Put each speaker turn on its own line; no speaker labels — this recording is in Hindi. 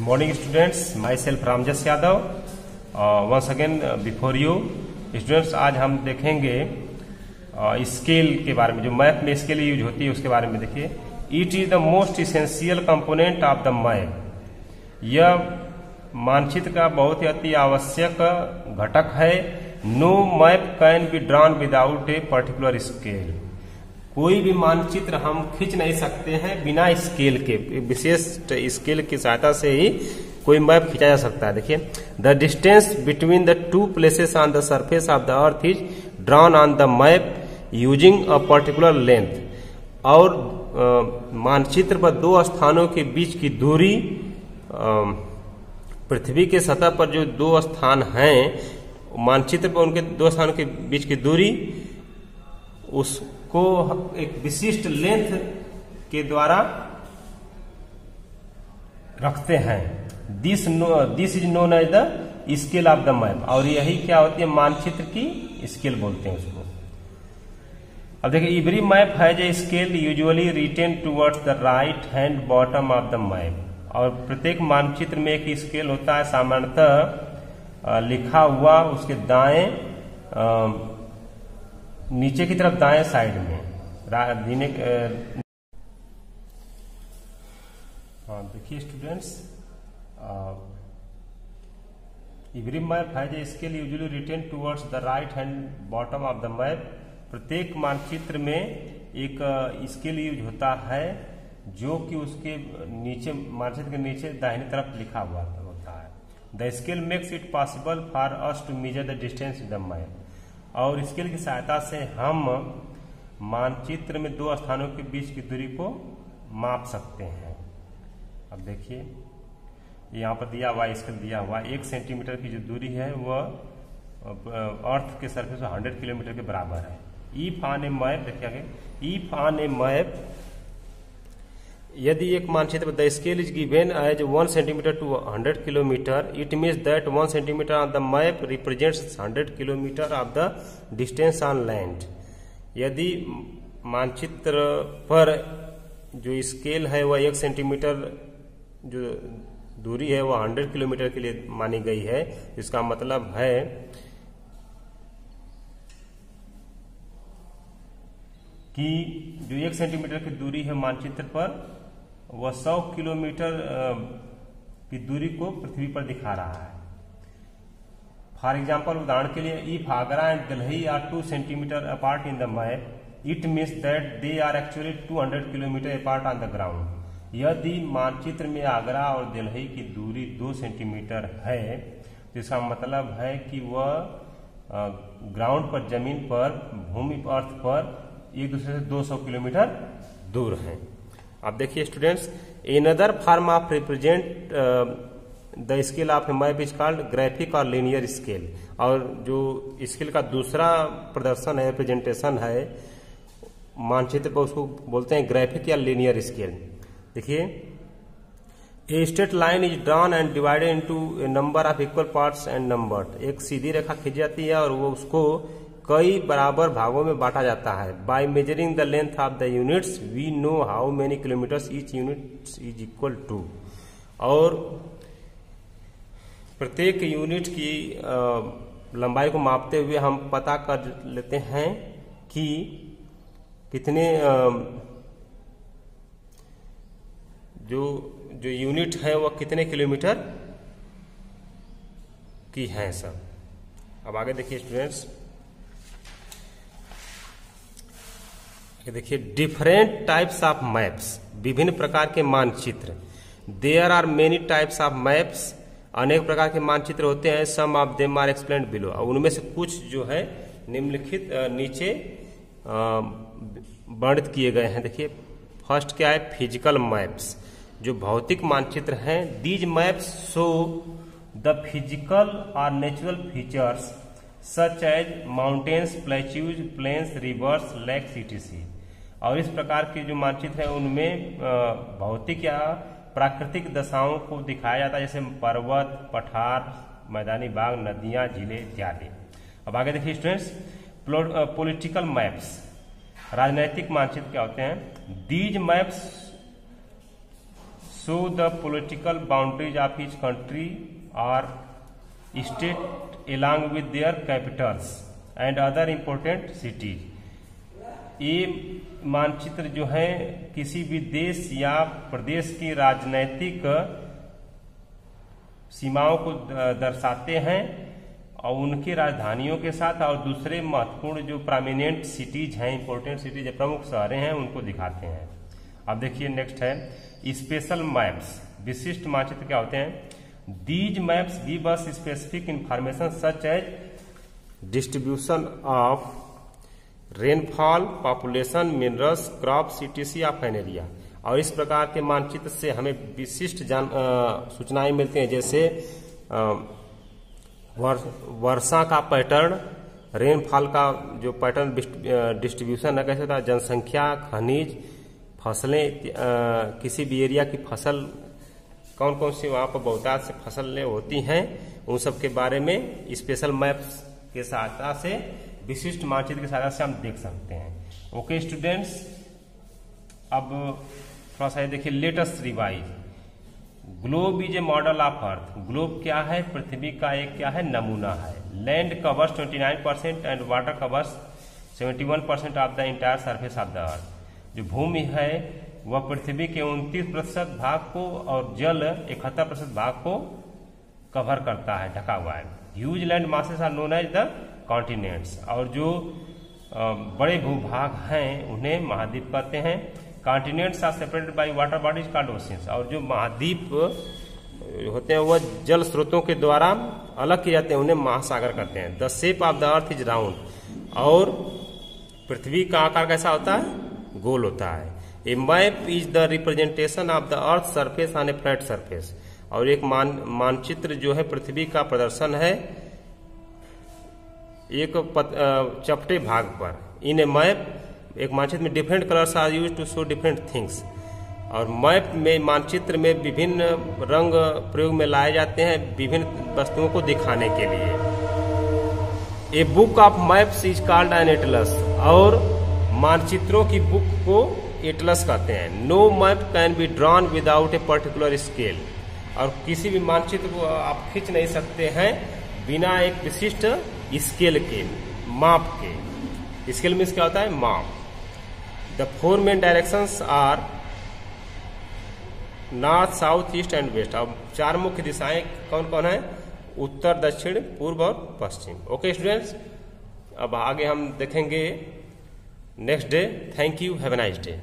morning students, myself Ramjas Yadav. Once again before you students, आज हम देखेंगे स्केल के बारे में। जो मैप में स्केल यूज होती है उसके बारे में देखिए। It is the most essential component of the map. यह मानचित्र का बहुत ही अति आवश्यक घटक है। No map can be drawn without a particular scale. कोई भी मानचित्र हम खींच नहीं सकते हैं बिना स्केल के। विशेष स्केल की सहायता से ही कोई मैप खींचा जा सकता है। देखिए, the distance between the two places on the surface of the earth is drawn on the map using a particular length. और मानचित्र पर दो स्थानों के बीच की दूरी, पृथ्वी के सतह पर जो दो स्थान हैं मानचित्र पर, उनके दो स्थानों के बीच की दूरी उसको एक विशिष्ट लेंथ के द्वारा रखते हैं। This is known as the scale of the map. और यही क्या होती है, मानचित्र की स्केल बोलते हैं उसको। अब देखिए, every map has a scale usually written towards the right hand bottom of the map. और प्रत्येक मानचित्र में एक स्केल होता है, सामान्यतः लिखा हुआ उसके दाएं नीचे की तरफ दाएं साइड में देखिए students, every map has a scale usually written towards the right hand bottom of the map. प्रत्येक मानचित्र में एक स्केल यूज होता है जो कि उसके नीचे, मानचित्र के नीचे दाहिनी तरफ लिखा हुआ होता है। The scale makes it possible for us to measure the distance in the map. और स्केल की सहायता से हम मानचित्र में दो स्थानों के बीच की दूरी को माप सकते हैं। अब देखिए, यहाँ पर दिया हुआ स्केल दिया हुआ 1 सेंटीमीटर की जो दूरी है वह अर्थ के सरफेस से 100 किलोमीटर के बराबर है। इफ ऑन ए मैप, देखिए आगे, इफ ऑन ए मैप, यदि एक मानचित्र the scale is given as 1 centimetre to 100 kilometre, it means that 1 centimetre on the map represents 100 kilometre of the distance on land. यदि मानचित्र पर जो स्केल है वह 1 सेंटीमीटर जो दूरी है वह 100 किलोमीटर के लिए मानी गई है। इसका मतलब है कि जो 1 सेंटीमीटर की दूरी है मानचित्र पर, वह 100 किलोमीटर की दूरी को पृथ्वी पर दिखा रहा है। फॉर एग्जाम्पल, उदाहरण के लिए, if Agra and Delhi are 2 centimetre apart in the map, it means that they are actually 200 kilometre apart on the ground. यदि मानचित्र में आगरा और दिल्ली की दूरी 2 सेंटीमीटर है तो इसका मतलब है कि वह ग्राउंड पर, जमीन पर, भूमि अर्थ पर एक दूसरे से 200 किलोमीटर दूर हैं। अब देखिए students, another form of represent the scale of A map is called graphic और लीनियर स्केल। और जो स्केल का दूसरा प्रदर्शन है, रिप्रेजेंटेशन है मानचित्र पर, उसको बोलते हैं ग्राफिक या लीनियर स्केल। देखिए, a straight line is drawn and divided into A number of equal parts and numbered. एक सीधी रेखा खींची जाती है और वो उसको कई बराबर भागों में बांटा जाता है। By measuring the length of the units we know how many kilometres each unit is equal to. और प्रत्येक यूनिट की लंबाई को मापते हुए हम पता कर लेते हैं कि कितने जो यूनिट है वह कितने किलोमीटर की है सब। अब आगे देखिए स्टूडेंट्स, देखिए, डिफरेंट टाइप्स ऑफ मैप्स, विभिन्न प्रकार के मानचित्र। There are many types of maps, अनेक प्रकार के मानचित्र होते हैं। Some of them are explained below. और उनमें से कुछ जो है निम्नलिखित नीचे वर्णित किए गए हैं। देखिए, फर्स्ट क्या है, फिजिकल मैप्स, जो भौतिक मानचित्र हैं। These maps show the physical और natural features such as mountains, plateaus, plains, rivers, lakes, etc। और इस प्रकार के जो मानचित्र हैं उनमें भौतिक या प्राकृतिक दशाओं को दिखाया जाता है, जैसे पर्वत, पठार, मैदानी भाग, नदियां, झीलें इत्यादि। अब आगे देखिए स्टूडेंट्स, पॉलिटिकल मैप्स, राजनैतिक मानचित्र क्या होते हैं। These maps show the political boundaries of each country और state along with their capitals and other important cities. ये मानचित्र जो है किसी भी देश या प्रदेश की राजनैतिक सीमाओं को दर्शाते हैं और उनकी राजधानियों के साथ और दूसरे महत्वपूर्ण जो प्रोमिनेंट सिटीज हैं, इंपोर्टेंट सिटीज, प्रमुख शहरें हैं, उनको दिखाते हैं। अब देखिए नेक्स्ट है स्पेशल मैप्स। विशिष्ट मानचित्र क्या होते हैं? These maps give us specific information such as distribution of rainfall, population, minerals, crops, etc of an area. और इस प्रकार के मानचित्र से हमें विशिष्ट सूचनाएं मिलती हैं, जैसे वर्षा का पैटर्न, रेनफॉल का जो पैटर्न डिस्ट्रीब्यूशन है कैसे होता है, जनसंख्या, खनिज, फसलें, किसी भी एरिया की फसल कौन कौन सी वहां पर बहुतायत से फसलें होती हैं, उन सब के बारे में स्पेशल मैप्स के सहायता से, विशिष्ट मानचित्र की सहायता से हम देख सकते हैं। ओके स्टूडेंट्स, अब थोड़ा सा देखिए latest revise. Globe is a model of earth. Globe क्या है? पृथ्वी का एक क्या है? नमूना है। Land covers 29% and water covers 71% of the entire surface of the अर्थ। जो भूमि है वह पृथ्वी के 29% भाग को और जल 71% भाग को कवर करता है, ढका हुआ है। Huge land masses are known as the continents. और जो बड़े भूभाग हैं उन्हें महाद्वीप कहते हैं। Continents are separated by water bodies called oceans. और जो महाद्वीप होते हैं वह जल स्रोतों के द्वारा अलग किए जाते हैं, उन्हें महासागर कहते हैं। The shape of the earth is round. और पृथ्वी का आकार कैसा होता है? गोल होता है। A map is the representation of the earth surface on a flat surface. और एक मानचित्र जो है पृथ्वी का प्रदर्शन है एक चपटे भाग पर। इन ए मैप, एक मानचित्र में different colours are used to show different things. और मैप में, मानचित्र में विभिन्न रंग प्रयोग में लाए जाते हैं विभिन्न वस्तुओं को दिखाने के लिए। A book of maps is called an atlas. और मानचित्रों की बुक को एटलस कहते हैं। No map can be drawn without a particular scale. और किसी भी मानचित्र को आप खींच नहीं सकते हैं बिना एक विशिष्ट स्केल के, माप के। स्केल मीन्स क्या होता है? माप। The 4 main directions are north, south, east and west. अब 4 मुख्य दिशाएं कौन कौन है? उत्तर, दक्षिण, पूर्व और पश्चिम। ओके स्टूडेंट्स, अब आगे हम देखेंगे next day. Thank you, have a nice day.